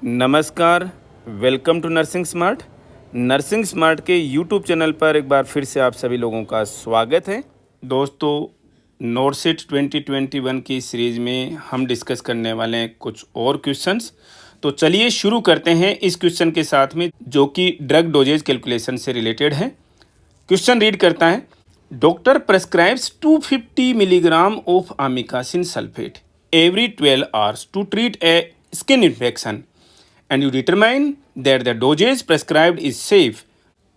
नमस्कार। Welcome to nursing smart. Nursing smart के YouTube channel पर एक बार फिर से आप सभी लोगों का स्वागत है। दोस्तों, नोरसिट 2021 की सीरीज़ में हम डिस्कस करने वाले हैं कुछ और क्वेश्चंस। तो चलिए शुरू करते हैं इस क्वेश्चन के साथ में, जो कि ड्रग डोजेज कैलकुलेशन से रिलेटेड है। क्वेश्चन रीड करता है, doctor prescribes 250 milligram of amikacin sulphate every 12 hours to treat a skin infection and you determine that the dosage prescribed is safe.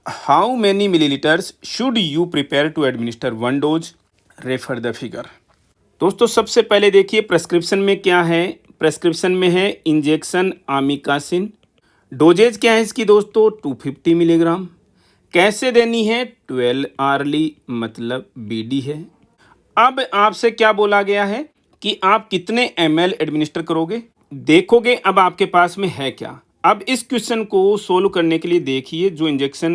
How many milliliters should you prepare to administer one dose? Refer the figure. दोस्तों, सबसे पहले देखिए prescription में क्या है। Prescription में है injection amikacin। Doses क्या है इसकी दोस्तों? 250 मिलीग्राम। कैसे देनी है? 12 आवर्ली, मतलब बीडी है। अब आपसे क्या बोला गया है कि आप कितने ml एडमिनिस्टर करोगे। देखोगे अब आपके पास में है क्या। अब इस क्वेश्चन को सोल्व करने के लिए देखिए, जो इंजेक्शन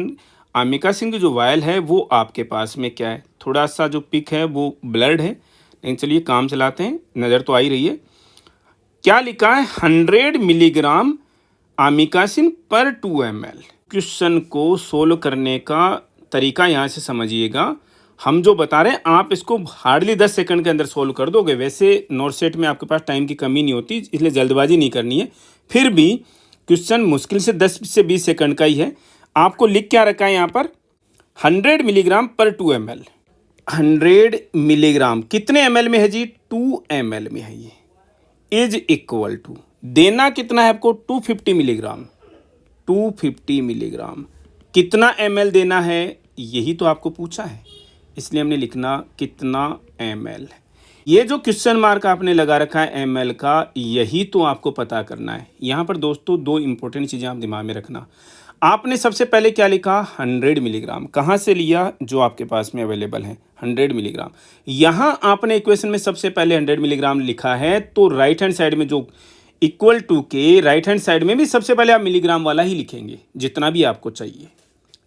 amikacin की जो वायल है वो आपके पास में क्या है। थोड़ा सा जो पिक है वो ब्लर्ड है, लेकिन चलिए काम चलाते हैं, नज़र तो आ ही रही है। क्या लिखा है? 100 मिलीग्राम amikacin पर 2 ml। क्वेश्चन को सोल्व करने का तरीका यहाँ से समझिएगा। हम जो बता रहे हैं आप इसको हार्डली 10 सेकंड के अंदर सोल्व कर दोगे। वैसे नोरसेट में आपके पास टाइम की कमी नहीं होती, इसलिए जल्दबाजी नहीं करनी है। फिर भी क्वेश्चन मुश्किल से 10 से 20 सेकंड का ही है। आपको लिख क्या रखा है यहाँ पर? 100 मिलीग्राम पर 2 ml। 100 मिलीग्राम कितने ml में है जी? 2 ml में है। ये इज इक्वल टू, देना कितना है आपको? 250 मिलीग्राम। 250 मिलीग्राम कितना ml देना है, यही तो आपको पूछा है, इसलिए हमने लिखना कितना ml। ये जो क्वेश्चन मार्क आपने लगा रखा है ml का, यही तो आपको पता करना है। यहाँ पर दोस्तों दो इंपॉर्टेंट चीज़ें आप दिमाग में रखना। आपने सबसे पहले क्या लिखा? 100 मिलीग्राम। कहाँ से लिया? जो आपके पास में अवेलेबल है 100 मिलीग्राम। यहाँ आपने इक्वेशन में सबसे पहले 100 मिलीग्राम लिखा है, तो राइट हैंड साइड में जो इक्वल टू के राइट हैंड साइड में भी सबसे पहले आप मिलीग्राम वाला ही लिखेंगे, जितना भी आपको चाहिए,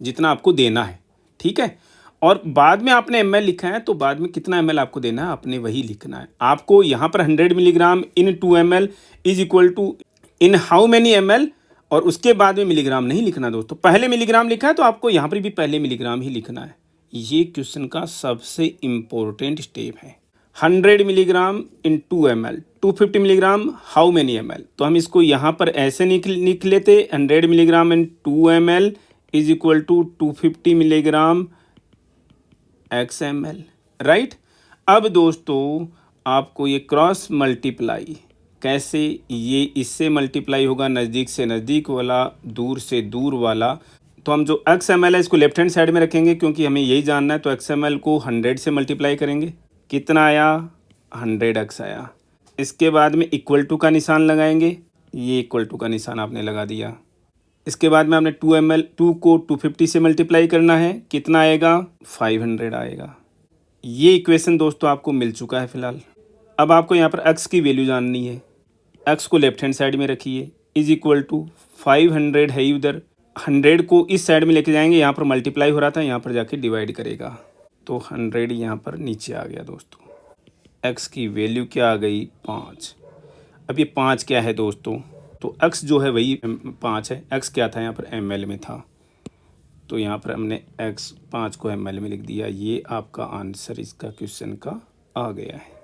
जितना आपको देना है, ठीक है। और बाद में आपने ml लिखा है, तो बाद में कितना ml आपको देना है आपने वही लिखना है। आपको यहाँ पर 100 milligram in 2 ml is equal to in how many ml, और उसके बाद में मिलीग्राम नहीं लिखना दोस्तों। पहले मिलीग्राम लिखा है तो आपको यहाँ पर भी पहले मिलीग्राम ही लिखना है। ये क्वेश्चन का सबसे इम्पोर्टेंट स्टेप है। 100 milligram in 2 ml, 250 milligram how many ml। तो हम इसको यहाँ पर ऐसे लिख लेते, 100 milligram in 2 ml is equal to 250 milligram XML, right. अब दोस्तों आपको ये क्रॉस मल्टीप्लाई कैसे, ये इससे मल्टीप्लाई होगा नज़दीक से नज़दीक वाला, दूर से दूर वाला। तो हम जो XML है इसको लेफ्ट हैंड साइड में रखेंगे, क्योंकि हमें यही जानना है। तो XML को 100 से मल्टीप्लाई करेंगे, कितना आया? 100x आया। इसके बाद में इक्वल टू का निशान लगाएंगे, ये इक्वल टू का निशान आपने लगा दिया। इसके बाद में आपने 2 को 250 से मल्टीप्लाई करना है, कितना आएगा? 500 आएगा। ये इक्वेशन दोस्तों आपको मिल चुका है फिलहाल। अब आपको यहाँ पर x की वैल्यू जाननी है। x को लेफ्ट हैंड साइड में रखिए, इज इक्वल टू 500 है उधर, 100 को इस साइड में लेके जाएंगे, यहाँ पर मल्टीप्लाई हो रहा था, यहाँ पर जाके डिवाइड करेगा, तो 100 यहाँ पर नीचे आ गया दोस्तों। x की वैल्यू क्या आ गई? 5। अब ये 5 क्या है दोस्तों? तो x जो है वही 5 है। x क्या था यहाँ पर? ml में था, तो यहाँ पर हमने x 5 को ml में लिख दिया। ये आपका आंसर इसका क्वेश्चन का आ गया है।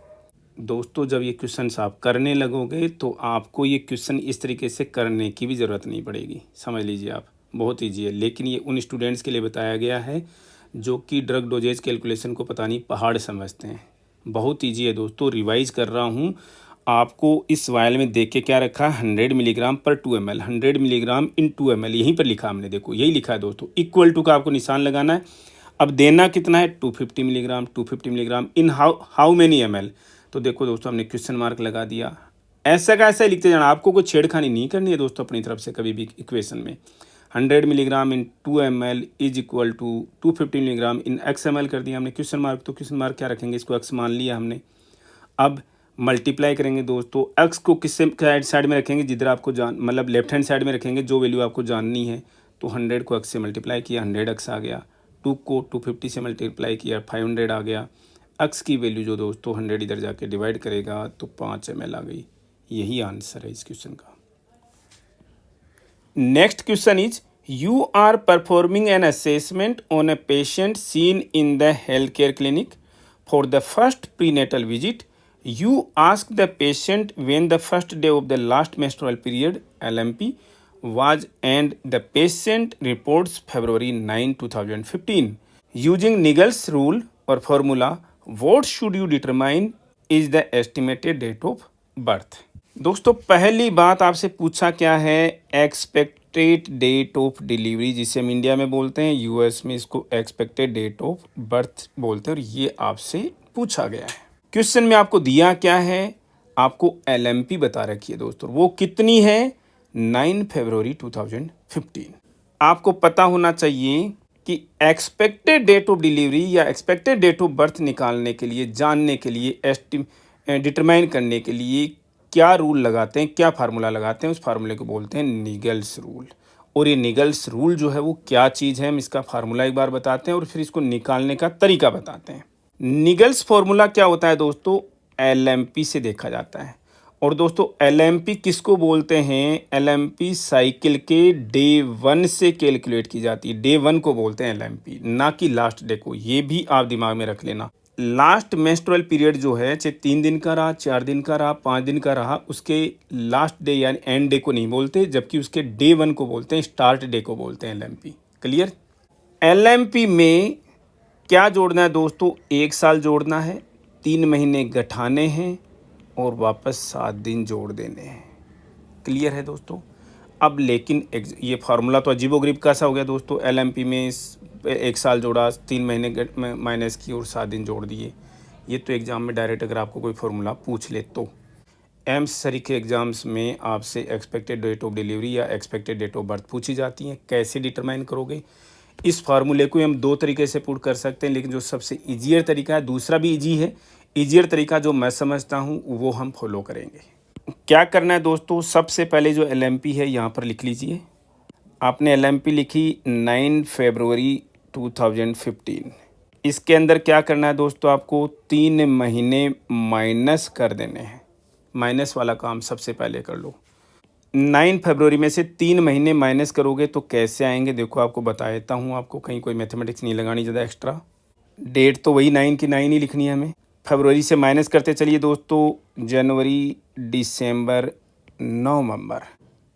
दोस्तों, जब ये क्वेश्चन आप करने लगोगे तो आपको ये क्वेश्चन इस तरीके से करने की भी ज़रूरत नहीं पड़ेगी, समझ लीजिए आप, बहुत ईजी है। लेकिन ये उन स्टूडेंट्स के लिए बताया गया है जो कि ड्रग डोजेज कैलकुलेशन को पता नहीं पहाड़ समझते हैं। बहुत ईजी है दोस्तों, रिवाइज कर रहा हूँ। आपको इस वायल में देख के क्या रखा है? 100 मिलीग्राम पर 2 ml, 100 मिलीग्राम इन 2 ml, यहीं पर लिखा हमने, देखो यही लिखा है दोस्तों। इक्वल टू का आपको निशान लगाना है। अब देना कितना है? 250 milligram. 250 milligram in how many ml। तो देखो दोस्तों, हमने क्वेश्चन मार्क लगा दिया। ऐसा का ऐसा ही लिखते जाना, आपको कोई छेड़खानी नहीं करनी है दोस्तों अपनी तरफ से कभी भी इक्वेशन में। 100 milligram in 2 ml is equal to 250 milligram in XML कर दिया हमने क्वेश्चन मार्क। तो क्वेश्चन मार्क क्या रखेंगे? इसको x मान लिया हमने। अब मल्टीप्लाई करेंगे दोस्तों, x को किससे साइड में रखेंगे? जिधर आपको मतलब लेफ्ट हैंड साइड में रखेंगे, जो वैल्यू आपको जाननी है। तो 100 को x से मल्टीप्लाई किया, 100x आ गया। 2 को 250 से मल्टीप्लाई किया, 500 आ गया। x की वैल्यू जो दोस्तों 100 इधर जाके डिवाइड करेगा तो 5 ml आ गई। यही आंसर है इस क्वेश्चन का। Next question is, you are performing an assessment on a patient seen in the healthcare clinic. For the first prenatal visit, you ask the patient when the first day of the last menstrual period (LMP) was, and the patient reports February 9, 2015. Using Niggle's rule or formula, what should you determine is the estimated date of birth? दोस्तों पहली बात आपसे पूछा क्या है, expected date of delivery, जिसे हम India में बोलते हैं, यूएस में इसको एक्सपेक्टेड डेट ऑफ बर्थ बोलते हैं, और ये आपसे पूछा गया है। क्वेश्चन में आपको दिया क्या है, आपको एलएमपी बता रखी है दोस्तों, वो कितनी है, 9 फरवरी 2015। आपको पता होना चाहिए कि एक्सपेक्टेड डेट ऑफ डिलीवरी या एक्सपेक्टेड डेट ऑफ बर्थ निकालने के लिए, जानने के लिए, डिटरमाइन करने के लिए क्या रूल लगाते हैं, क्या फार्मूला लगाते हैं, उस फार्मूले को बोलते हैं निगल्स रूल। और ये निगल्स रूल जो है वो क्या चीज़ है, हम इसका फार्मूला एक बार बताते हैं और फिर इसको निकालने का तरीका बताते हैं। निगल्स फार्मूला क्या होता है दोस्तों, एलएमपी से देखा जाता है। और दोस्तों एलएमपी किसको बोलते हैं, एलएमपी साइकिल के डे 1 से कैलकुलेट की जाती है, डे 1 को बोलते हैं एलएमपी, ना कि लास्ट डे को। ये भी आप दिमाग में रख लेना। लास्ट मेंस्ट्रुअल पीरियड जो है, चाहे 3 दिन का रहा, 4 दिन का रहा, 5 दिन का रहा, उसके लास्ट डे यानी एंड डे को नहीं बोलते, जबकि उसके डे 1 को बोलते हैं, स्टार्ट डे को बोलते हैं एलएमपी। क्लियर। एलएमपी में क्या जोड़ना है दोस्तों, 1 साल जोड़ना है, 3 महीने घटाने हैं और वापस 7 दिन जोड़ देने हैं। क्लियर है दोस्तों। अब लेकिन ये फार्मूला तो अजीबोगरीब का सा हो गया दोस्तों, एलएमपी में 1 साल जोड़ा, 3 महीने माइनस की और 7 दिन जोड़ दिए। ये तो एग्ज़ाम में डायरेक्ट अगर आपको कोई फार्मूला पूछ ले तो। एम्स सरी के एग्ज़ाम्स में आपसे एक्सपेक्टेड डेट ऑफ डिलीवरी या एक्सपेक्टेड डेट ऑफ बर्थ पूछी जाती हैं, कैसे डिटरमाइन करोगे। इस फार्मूले को हम 2 तरीके से पुट कर सकते हैं, लेकिन जो सबसे ईजियर तरीका है, दूसरा भी ईजी है, ईजियर तरीका जो मैं समझता हूँ वो हम फॉलो करेंगे। क्या करना है दोस्तों, सबसे पहले जो एलएमपी है यहाँ पर लिख लीजिए। आपने एलएमपी लिखी 9 फरवरी 2015। इसके अंदर क्या करना है दोस्तों, आपको 3 महीने माइनस कर देने हैं। माइनस वाला काम सबसे पहले कर लो। 9 फरवरी में से 3 महीने माइनस करोगे तो कैसे आएंगे, देखो आपको बता देता हूँ, आपको कहीं कोई मैथमेटिक्स नहीं लगानी ज़्यादा एक्स्ट्रा। डेट तो वही 9 की 9 ही लिखनी है हमें। फरवरी से माइनस करते चलिए दोस्तों, जनवरी, दिसंबर, नवंबर,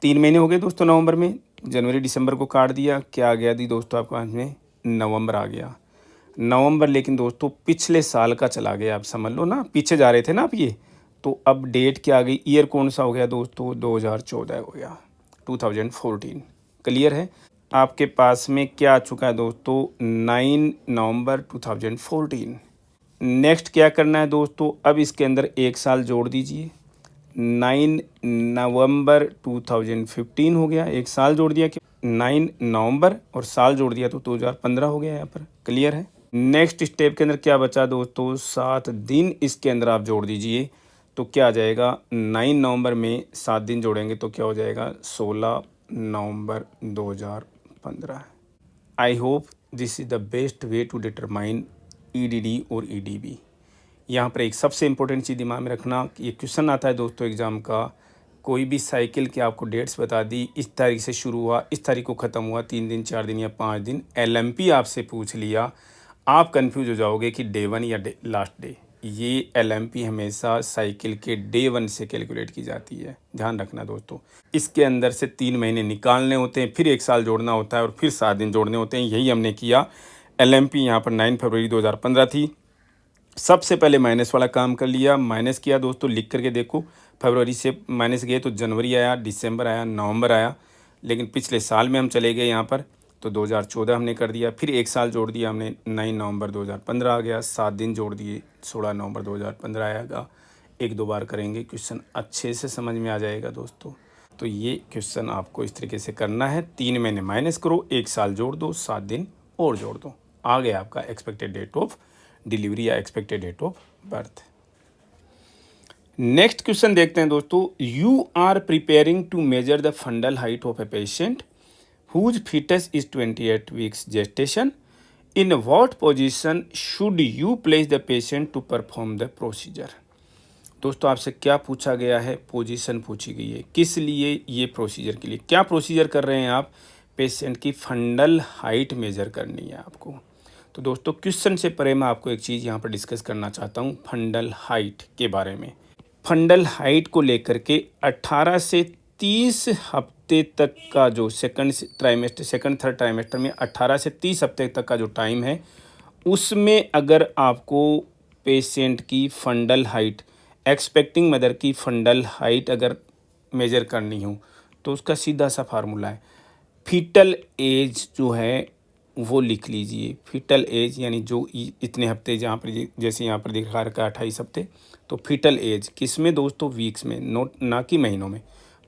3 महीने हो गए दोस्तों। नवंबर में जनवरी दिसंबर को काट दिया, क्या आ गया दी दोस्तों आपके पास में, नवंबर आ गया। नवंबर लेकिन दोस्तों पिछले साल का चला गया, आप समझ लो ना, पीछे जा रहे थे ना आप ये, तो अब डेट क्या आ गई, ईयर कौन सा हो गया दोस्तों, 2014 हो गया, 2014। क्लियर है। आपके पास में क्या आ चुका है दोस्तों, 9 नवंबर 2014। नेक्स्ट क्या करना है दोस्तों, अब इसके अंदर 1 साल जोड़ दीजिए, 9 नवंबर 2015 हो गया, 1 साल जोड़ दिया, 9 नवंबर और साल जोड़ दिया तो 2015 हो गया यहाँ पर। क्लियर है। नेक्स्ट स्टेप के अंदर क्या बचा दोस्तों, 7 दिन इसके अंदर आप जोड़ दीजिए, तो क्या आ जाएगा, 9 नवंबर में 7 दिन जोड़ेंगे तो क्या हो जाएगा, 16 नवंबर 2015। I hope this is the best way to determine EDD और ईडीबी। यहाँ पर एक सबसे इम्पोर्टेंट चीज़ दिमाग में रखना कि ये क्वेश्चन आता है दोस्तों एग्ज़ाम का, कोई भी साइकिल के आपको डेट्स बता दी, इस तारीख से शुरू हुआ, इस तारीख को ख़त्म हुआ, 3 दिन, 4 दिन या 5 दिन, एलएमपी आपसे पूछ लिया, आप कंफ्यूज हो जाओगे कि डे 1 या लास्ट डे। ये एलएमपी हमेशा साइकिल के डे 1 से कैलकुलेट की जाती है, ध्यान रखना दोस्तों। इसके अंदर से 3 महीने निकालने होते हैं, फिर 1 साल जोड़ना होता है और फिर 7 दिन जोड़ने होते हैं, यही हमने किया। एलएमपी यहाँ पर 9 फरवरी 2015 थी। सबसे पहले माइनस वाला काम कर लिया, माइनस किया दोस्तों, लिख करके देखो, फरवरी से माइनस गए तो जनवरी आया, दिसंबर आया, नवंबर आया, लेकिन पिछले साल में हम चले गए यहाँ पर तो 2014 हमने कर दिया, फिर 1 साल जोड़ दिया हमने, 9 नवंबर 2015 आ गया, 7 दिन जोड़ दिए, 16 नवंबर 2015 आएगा। 1-2 बार करेंगे, क्वेश्चन अच्छे से समझ में आ जाएगा दोस्तों। तो ये क्वेश्चन आपको इस तरीके से करना है, 3 महीने माइनस करो, 1 साल जोड़ दो, 7 दिन और जोड़ दो, आ गया आपका एक्सपेक्टेड डेट ऑफ डिलीवरी या expected date of birth. Next question देखते हैं दोस्तों, you are preparing to measure the fundal height of a patient whose fetus is 28 weeks gestation. In what position should you place the patient to perform the procedure? दोस्तों आपसे क्या पूछा गया है, position पूछी गई है। किस लिए? ये प्रोसीजर के लिए। क्या प्रोसीजर कर रहे हैं आप? पेशेंट की फंडल हाइट मेजर करनी है आपको। तो दोस्तों क्वेश्चन से परे मैं आपको एक चीज़ यहाँ पर डिस्कस करना चाहता हूँ, फंडल हाइट के बारे में। फंडल हाइट को लेकर के 18 से 30 हफ्ते तक का जो सेकंड थर्ड ट्राइमेस्टर में 18 से 30 हफ्ते तक का जो टाइम है, उसमें अगर आपको पेशेंट की फंडल हाइट, एक्सपेक्टिंग मदर की फंडल हाइट अगर मेजर करनी हो तो उसका सीधा सा फार्मूला है, फीटल एज जो है वो लिख लीजिए। फीटल एज यानी जो इतने हफ्ते, जहाँ पर जैसे यहाँ पर दिखा रखा है 28 हफ्ते, तो फीटल एज किस में दोस्तों? वीक्स में, ना कि महीनों में।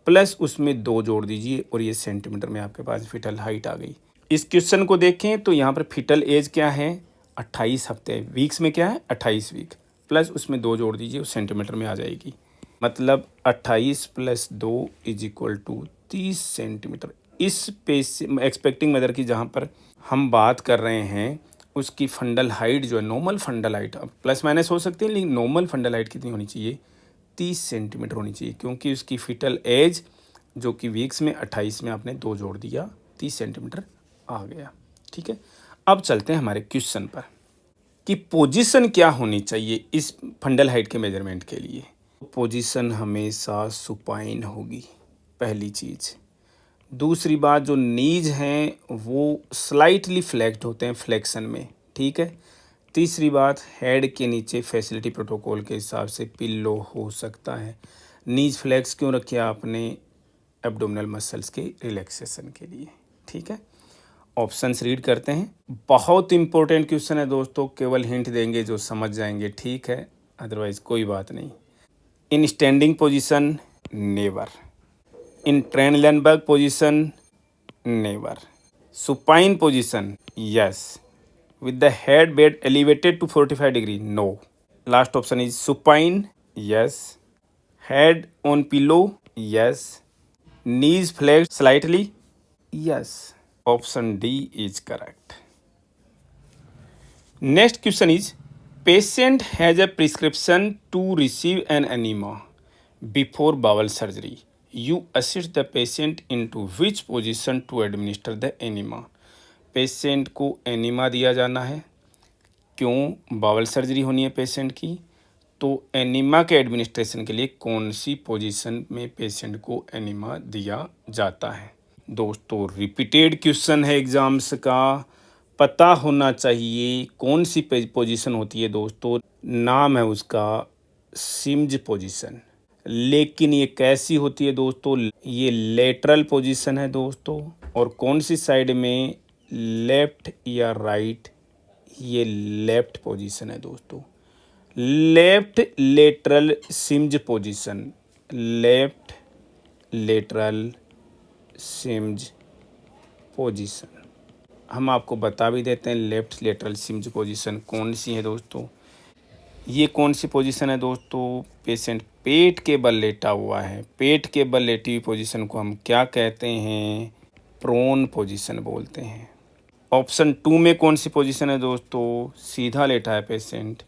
प्लस उसमें 2 जोड़ दीजिए और ये सेंटीमीटर में आपके पास फीटल हाइट आ गई। इस क्वेश्चन को देखें तो यहाँ पर फीटल एज क्या है? 28 हफ्ते। वीक्स में क्या है? 28 वीक। प्लस उसमें 2 जोड़ दीजिए, उस सेंटीमीटर में आ जाएगी। मतलब 28 + 2 = 30 सेंटीमीटर। इस एक्सपेक्टिंग मदर की जहाँ पर हम बात कर रहे हैं, उसकी फंडल हाइट जो है, नॉर्मल फंडल हाइट, अब प्लस माइनस हो सकती है, लेकिन नॉर्मल फंडल हाइट कितनी होनी चाहिए? 30 सेंटीमीटर होनी चाहिए, क्योंकि उसकी फीटल एज जो कि वीक्स में 28 में आपने 2 जोड़ दिया, 30 सेंटीमीटर आ गया। ठीक है, अब चलते हैं हमारे क्वेश्चन पर कि पोजीशन क्या होनी चाहिए इस फंडल हाइट के मेजरमेंट के लिए। पोजीशन हमेशा सुपाइन होगी, पहली चीज़। दूसरी बात, जो नीज हैं वो स्लाइटली फ्लेक्स्ड होते हैं फ्लेक्शन में। ठीक है। तीसरी बात, हेड के नीचे फैसिलिटी प्रोटोकॉल के हिसाब से पिल्लो हो सकता है। नीज फ्लेक्स क्यों रखे आपने? एब्डोमिनल मसल्स के रिलैक्सेशन के लिए। ठीक है, ऑप्शंस रीड करते हैं। बहुत इंपॉर्टेंट क्वेश्चन है दोस्तों, केवल हिंट देंगे जो समझ जाएंगे, ठीक है, अदरवाइज कोई बात नहीं। In standing position, never. In Trendelenburg position, never. Supine position, yes. With the head bed elevated to 45 degree, no. Last option is supine, yes. Head on pillow, yes. Knees flexed slightly, yes. Option D is correct. Next question is, patient has a prescription to receive an enema before bowel surgery. You assist the patient into which position to administer the enema? Patient को enema दिया जाना है, क्यों? Bawal surgery होनी है patient की, तो enema के एडमिनिस्ट्रेशन के लिए कौन सी पोजीशन में पेशेंट को एनीमा दिया जाता है? दोस्तों रिपीटेड क्वेश्चन है एग्जाम्स का, पता होना चाहिए कौन सी पोजीशन होती है दोस्तों। नाम है उसका सिम्ज पोजीशन, लेकिन ये कैसी होती है दोस्तों? ये लेटरल पोजीशन है दोस्तों। और कौन सी साइड में? लेफ्ट या राइट? ये लेफ्ट पोजीशन है दोस्तों, left lateral Sims position, left lateral Sims position. हम आपको बता भी देते हैं लेफ्ट लेटरल सिम्ज पोजीशन कौन सी है दोस्तों। ये कौन सी पोजीशन है दोस्तों? पेशेंट पेट के बल लेटा हुआ है। पेट के बल लेटी हुई पोजीशन को हम क्या कहते हैं? प्रोन पोजीशन बोलते हैं। ऑप्शन 2 में कौन सी पोजीशन है दोस्तों? सीधा लेटा है पेशेंट,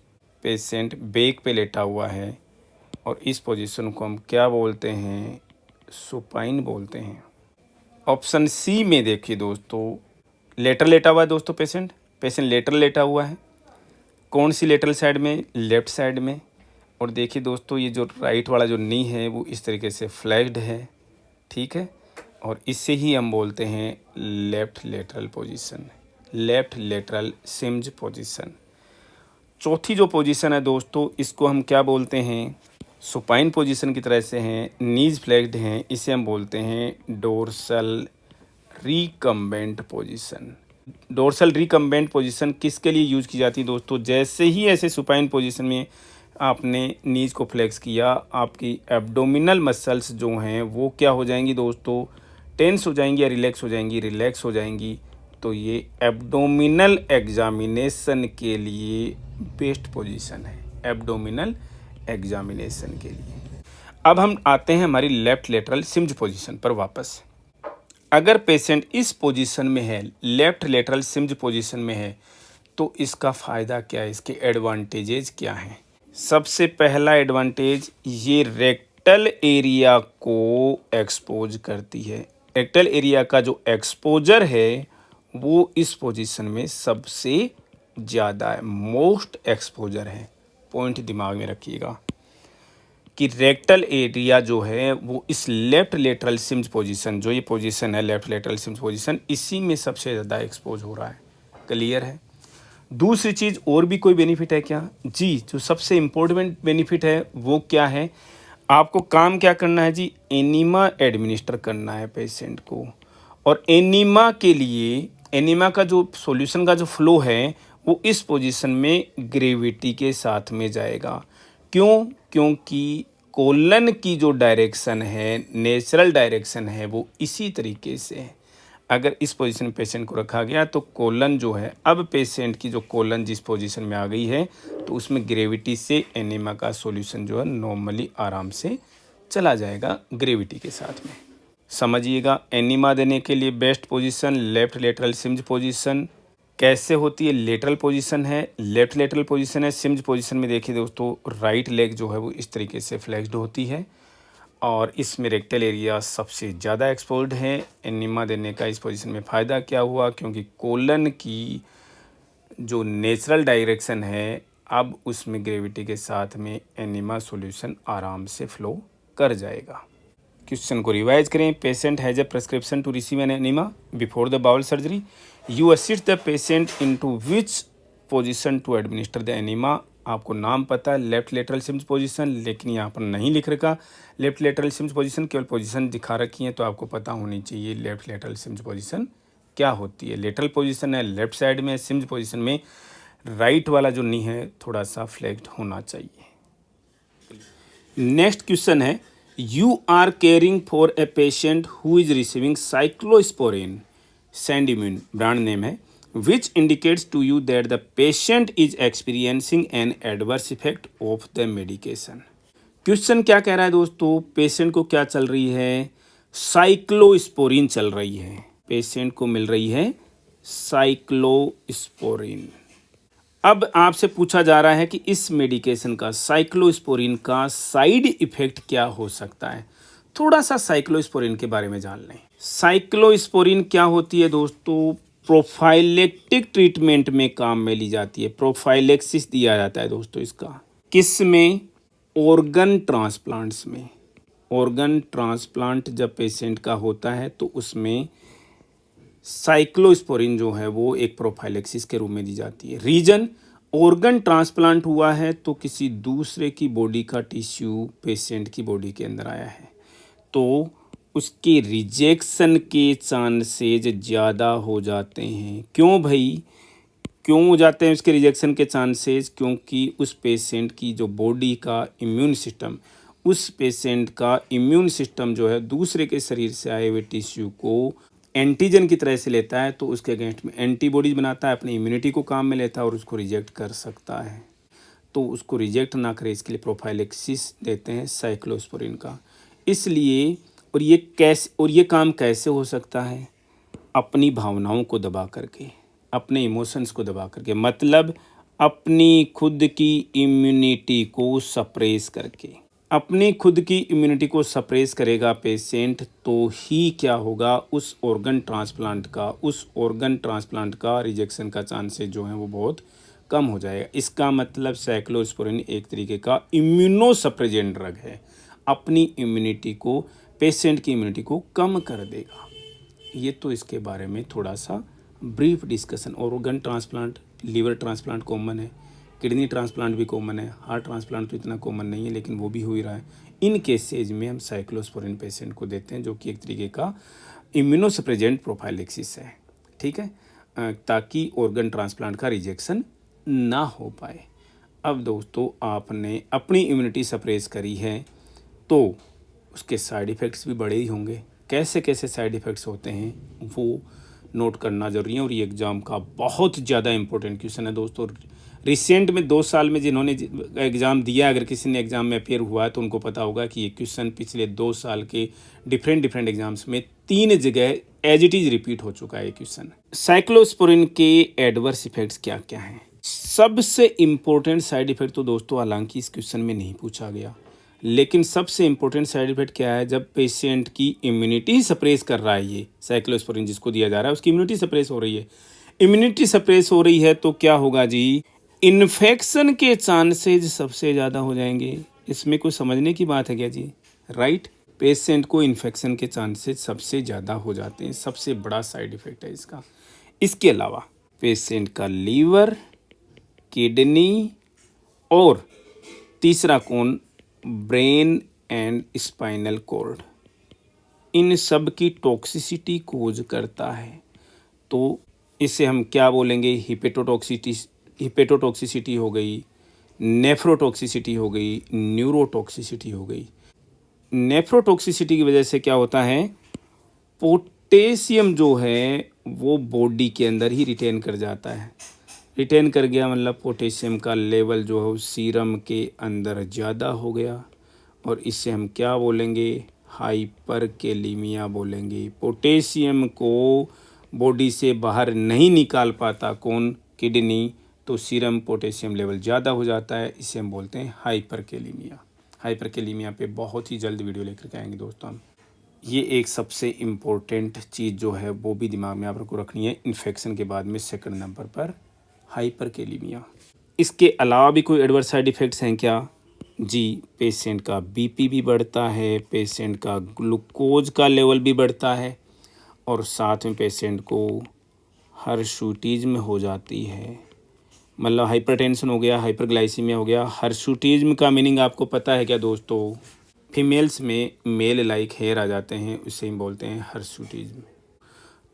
पेशेंट बैक पे लेटा हुआ है, और इस पोजीशन को हम क्या बोलते हैं? सुपाइन बोलते हैं। ऑप्शन सी में देखिए दोस्तों, लेटर लेटा हुआ है दोस्तों, पेशेंट लेटर लेटा हुआ है। कौन सी लेटरल साइड में? लेफ्ट साइड में। और देखिए दोस्तों, ये जो राइट वाला जो नी है वो इस तरीके से फ्लैग्ड है, ठीक है, और इससे ही हम बोलते हैं left lateral position, left lateral Sims position. चौथी जो पोजीशन है दोस्तों, इसको हम क्या बोलते हैं? सुपाइन पोजीशन की तरह से हैं, नीज फ्लैग्ड हैं, इसे हम बोलते हैं dorsal recumbent position. Dorsal recumbent position किसके लिए यूज की जाती है दोस्तों? जैसे ही ऐसे सुपाइन पोजीशन में आपने नीज को फ्लेक्स किया, आपकी एब्डोमिनल मसल्स जो हैं वो क्या हो जाएंगी दोस्तों? टेंस हो जाएंगी या रिलैक्स हो जाएंगी? रिलैक्स हो जाएंगी। तो ये एब्डोमिनल एग्जामिनेशन के लिए बेस्ट पोजीशन है, एब्डोमिनल एग्जामिनेशन के लिए। अब हम आते हैं हमारी लेफ्ट लेटरल सिम्ज पोजीशन पर वापस। अगर पेशेंट इस पोजीशन में है, लेफ्ट लेटरल सिम्ज पोजीशन में है, तो इसका फ़ायदा क्या है? इसके एडवांटेजेस क्या हैं? सबसे पहला एडवांटेज, ये रेक्टल एरिया को एक्सपोज करती है। रेक्टल एरिया का जो एक्सपोजर है वो इस पोजीशन में सबसे ज़्यादा है, मोस्ट एक्सपोजर है। पॉइंट दिमाग में रखिएगा कि रेक्टल एरिया जो है वो इस लेफ्ट लेटरल सिम्स पोजीशन, जो ये पोजीशन है लेफ्ट लेटरल सिम्स पोजीशन, इसी में सबसे ज़्यादा एक्सपोज हो रहा है। क्लियर है। दूसरी चीज़, और भी कोई बेनिफिट है क्या जी? जो सबसे इम्पोर्टेंट बेनिफिट है वो क्या है, आपको काम क्या करना है जी? एनीमा एडमिनिस्टर करना है पेशेंट को। और एनीमा के लिए, एनीमा का जो सॉल्यूशन का जो फ्लो है वो इस पोजीशन में ग्रेविटी के साथ में जाएगा। क्यों? क्योंकि कोलन की जो डायरेक्शन है, नेचुरल डायरेक्शन है, वो इसी तरीके से है। अगर इस पोजीशन में पेशेंट को रखा गया तो कोलन जो है, अब पेशेंट की जो कोलन जिस पोजीशन में आ गई है तो उसमें ग्रेविटी से एनीमा का सॉल्यूशन जो है नॉर्मली आराम से चला जाएगा ग्रेविटी के साथ में। समझिएगा, एनीमा देने के लिए best position left lateral Sims position. कैसे होती है? लेटरल पोजीशन है, लेफ्ट लेटरल पोजीशन है। सिम्स पोजीशन में देखिए दोस्तों, राइट लेग जो है वो इस तरीके से फ्लेक्स्ड होती है और इसमें रेक्टल एरिया सबसे ज़्यादा एक्सपोज्ड है। एनीमा देने का इस पोजीशन में फ़ायदा क्या हुआ? क्योंकि कोलन की जो नेचुरल डायरेक्शन है, अब उसमें ग्रेविटी के साथ में एनीमा सॉल्यूशन आराम से फ्लो कर जाएगा। क्वेश्चन को रिवाइज करें। Patient has a prescription to receive an enema before the bowel surgery. You assist the patient into which position to administer the enema. आपको नाम पता है लेफ्ट लेटरल सिम्स पोजीशन, लेकिन यहाँ पर नहीं लिख रखा लेफ्ट लेटरल सिम्स पोजीशन, केवल पोजीशन दिखा रखी है, तो आपको पता होनी चाहिए लेफ्ट लेटरल सिम्स पोजीशन क्या होती है। लेटरल पोजीशन है लेफ्ट साइड में, सिम्स पोजीशन में राइट वाला जो नी है थोड़ा सा फ्लेक्स्ड होना चाहिए। नेक्स्ट क्वेश्चन है, you are caring for a patient who is receiving cyclosporine, Sandimmune brand name है, which indicates to you that the patient is experiencing an adverse effect of the medication। Question क्या कह रहा है दोस्तों? Patient को क्या चल रही है? साइक्लोस्पोरिन चल रही है। पेशेंट को मिल रही है साइक्लोस्पोरिन। अब आपसे पूछा जा रहा है कि इस मेडिकेशन का, साइक्लोस्पोरिन का साइड इफेक्ट क्या हो सकता है। थोड़ा सा साइक्लोस्पोरिन के बारे में जान लें। साइक्लोस्पोरिन क्या होती है दोस्तों? प्रोफाइलेक्टिक ट्रीटमेंट में काम में ली जाती है। प्रोफाइलेक्सिस दिया जाता है दोस्तों इसका। किस में? ऑर्गन ट्रांसप्लांट्स में। ऑर्गन ट्रांसप्लांट जब पेशेंट का होता है तो उसमें साइक्लोस्पोरिन जो है वो एक प्रोफाइलेक्सिस के रूप में दी जाती है। रीजन, ऑर्गन ट्रांसप्लांट हुआ है तो किसी दूसरे की बॉडी का टिश्यू पेशेंट की बॉडी के अंदर आया है, तो उसके रिजेक्शन के चांसेज ज़्यादा हो जाते हैं। क्यों भाई, क्यों हो जाते हैं उसके रिजेक्शन के चांसेस? क्योंकि उस पेशेंट की जो बॉडी का इम्यून सिस्टम, उस पेशेंट का इम्यून सिस्टम जो है दूसरे के शरीर से आए हुए टिश्यू को एंटीजन की तरह से लेता है, तो उसके अगेंस्ट में एंटीबॉडीज बनाता है, अपनी इम्यूनिटी को काम में लेता है और उसको रिजेक्ट कर सकता है। तो उसको रिजेक्ट ना करे इसके लिए प्रोफाइलेक्सिस देते हैं साइक्लोस्पोरिन का। इसलिए और ये काम कैसे हो सकता है? अपनी भावनाओं को दबा करके, अपने इमोशंस को दबा करके, मतलब अपनी खुद की इम्यूनिटी को सप्रेस करके। अपनी खुद की इम्यूनिटी को सप्रेस करेगा पेशेंट तो ही क्या होगा, उस ऑर्गन ट्रांसप्लांट का रिजेक्शन का चांसेस जो है वो बहुत कम हो जाएगा। इसका मतलब साइक्लोस्पोरिन एक तरीके का इम्यूनोसप्रेजेंट ड्रग है, अपनी इम्यूनिटी को, पेशेंट की इम्यूनिटी को कम कर देगा। ये तो इसके बारे में थोड़ा सा brief discussion. Organ transplant, liver transplant common है, किडनी ट्रांसप्लांट भी कॉमन है, हार्ट ट्रांसप्लांट तो इतना कॉमन नहीं है लेकिन वो भी हो ही रहा है। इन केसेज में हम साइक्लोस्पोरिन पेशेंट को देते हैं जो कि एक तरीके का इम्यूनोसप्रेजेंट प्रोफाइलेक्सिस है, ठीक है, ताकि ऑर्गन ट्रांसप्लांट का रिजेक्शन ना हो पाए। अब दोस्तों आपने अपनी इम्यूनिटी सप्रेस करी है तो उसके साइड इफ़ेक्ट्स भी बड़े ही होंगे। कैसे कैसे साइड इफ़ेक्ट्स होते हैं वो नोट करना ज़रूरी है और ये एग्ज़ाम का बहुत ज़्यादा इंपॉर्टेंट क्वेश्चन है दोस्तों। रिसेंट में 2 साल में जिन्होंने एग्ज़ाम दिया, अगर किसी ने एग्ज़ाम में अपेयर हुआ है तो उनको पता होगा कि ये क्वेश्चन पिछले 2 साल के डिफरेंट एग्ज़ाम्स में 3 जगह एज इट इज़ रिपीट हो चुका है ये क्वेश्चन। साइक्लोस्पोरिन के एडवर्स इफेक्ट्स क्या क्या हैं? सबसे इम्पोर्टेंट साइड इफ़ेक्ट तो दोस्तों हालांकि इस क्वेश्चन में नहीं पूछा गया, लेकिन सबसे इम्पोर्टेंट साइड इफ़ेक्ट क्या है, जब पेशेंट की इम्यूनिटी सप्रेस कर रहा है, ये साइक्लोस्पोरिन जिसको दिया जा रहा है उसकी इम्यूनिटी सप्रेस हो रही है। इम्यूनिटी सप्रेस हो रही है तो क्या होगा जी, इन्फेक्शन के चांसेज सबसे ज़्यादा हो जाएंगे। इसमें कोई समझने की बात है क्या जी, राइट। पेशेंट को इन्फेक्शन के चांसेस सबसे ज़्यादा हो जाते हैं, सबसे बड़ा साइड इफ़ेक्ट है इसका। इसके अलावा पेशेंट का लीवर, किडनी और तीसरा कौन, ब्रेन एंड स्पाइनल कॉर्ड, इन सब की टॉक्सिसिटी कोज करता है। तो इसे हम क्या बोलेंगे, हिपेटोटॉक्सिसिटी हो गई, नेफ्रोटॉक्सिसिटी हो गई, न्यूरोटॉक्सिसिटी हो गई। नेफ्रोटॉक्सिसिटी की वजह से क्या होता है, पोटेशियम जो है वो बॉडी के अंदर ही रिटेन कर जाता है। रिटेन कर गया मतलब पोटेशियम का लेवल जो है सीरम के अंदर ज़्यादा हो गया, और इससे हम क्या बोलेंगे, हाइपरकेलीमिया बोलेंगे। पोटेशियम को बॉडी से बाहर नहीं निकाल पाता कौन, किडनी, तो सीरम पोटेशियम लेवल ज़्यादा हो जाता है, इसे हम बोलते हैं हाइपरकेलीमिया। हाइपरकेलीमिया पे बहुत ही जल्द वीडियो लेकर के आएंगे दोस्तों हम। ये एक सबसे इम्पोर्टेंट चीज़ जो है वो भी दिमाग में आपको रखनी है, इन्फेक्शन के बाद में सेकंड नंबर पर हाइपरकेलीमिया। इसके अलावा भी कोई एडवर्स साइड इफ़ेक्ट्स हैं क्या जी, पेशेंट का बीपी भी बढ़ता है, पेशेंट का ग्लूकोज का लेवल भी बढ़ता है, और साथ में पेशेंट को हर्शूटिज्म हो जाती है। मतलब हाइपरटेंशन हो गया, हाइपरग्लाइसीमिया हो गया। हर्शूटिज्म का मीनिंग आपको पता है क्या दोस्तों, फीमेल्स में मेल लाइक हेयर आ जाते हैं, उसे हम बोलते हैं हर्शूटिज्म।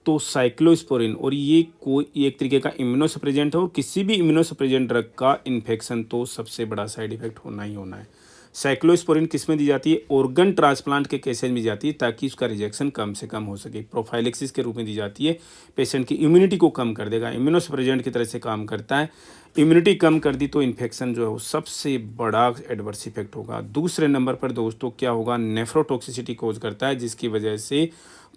तो साइक्लोस्पोरिन, और ये कोई एक तरीके का इम्यूनोसप्रेजेंट है, और किसी भी इम्यूनोसप्रेजेंट ड्रग का इन्फेक्शन तो सबसे बड़ा साइड इफेक्ट होना ही होना है। साइक्लोस्पोरिन किस में दी जाती है, ऑर्गन ट्रांसप्लांट के केसेज में जाती है, ताकि उसका रिजेक्शन कम से कम हो सके। प्रोफाइलेक्सिस के रूप में दी जाती है, पेशेंट की इम्यूनिटी को कम कर देगा, इम्यूनोसप्रेजेंट की तरह से काम करता है। इम्यूनिटी कम कर दी तो इन्फेक्शन जो है वो सबसे बड़ा एडवर्स इफेक्ट होगा। दूसरे नंबर पर दोस्तों क्या होगा, नेफ्रोटॉक्सिसिटी कोज करता है, जिसकी वजह से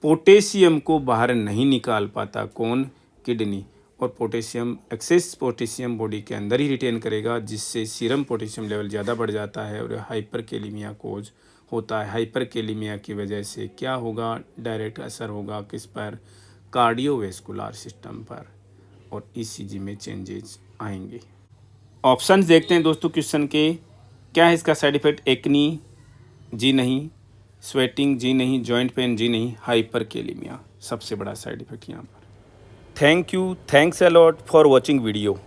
पोटेशियम को बाहर नहीं निकाल पाता कौन, किडनी, और पोटेशियम, एक्सेस पोटेशियम बॉडी के अंदर ही रिटेन करेगा, जिससे सीरम पोटेशियम लेवल ज़्यादा बढ़ जाता है और हाइपरकेलीमिया कोज होता है। हाइपरकेलीमिया की वजह से क्या होगा, डायरेक्ट असर होगा किस पर, कार्डियोवेस्कुलर सिस्टम पर, और ईसीजी में चेंजेस आएंगे। ऑप्शंस देखते हैं दोस्तों क्वेश्चन के। क्या है इसका साइड इफेक्ट, एक्नी जी नहीं, स्वेटिंग जी नहीं, जॉइंट पेन जी नहीं, हाइपरकेलीमिया सबसे बड़ा साइड इफेक्ट यहाँ पर। Thank you, thanks a lot for watching video.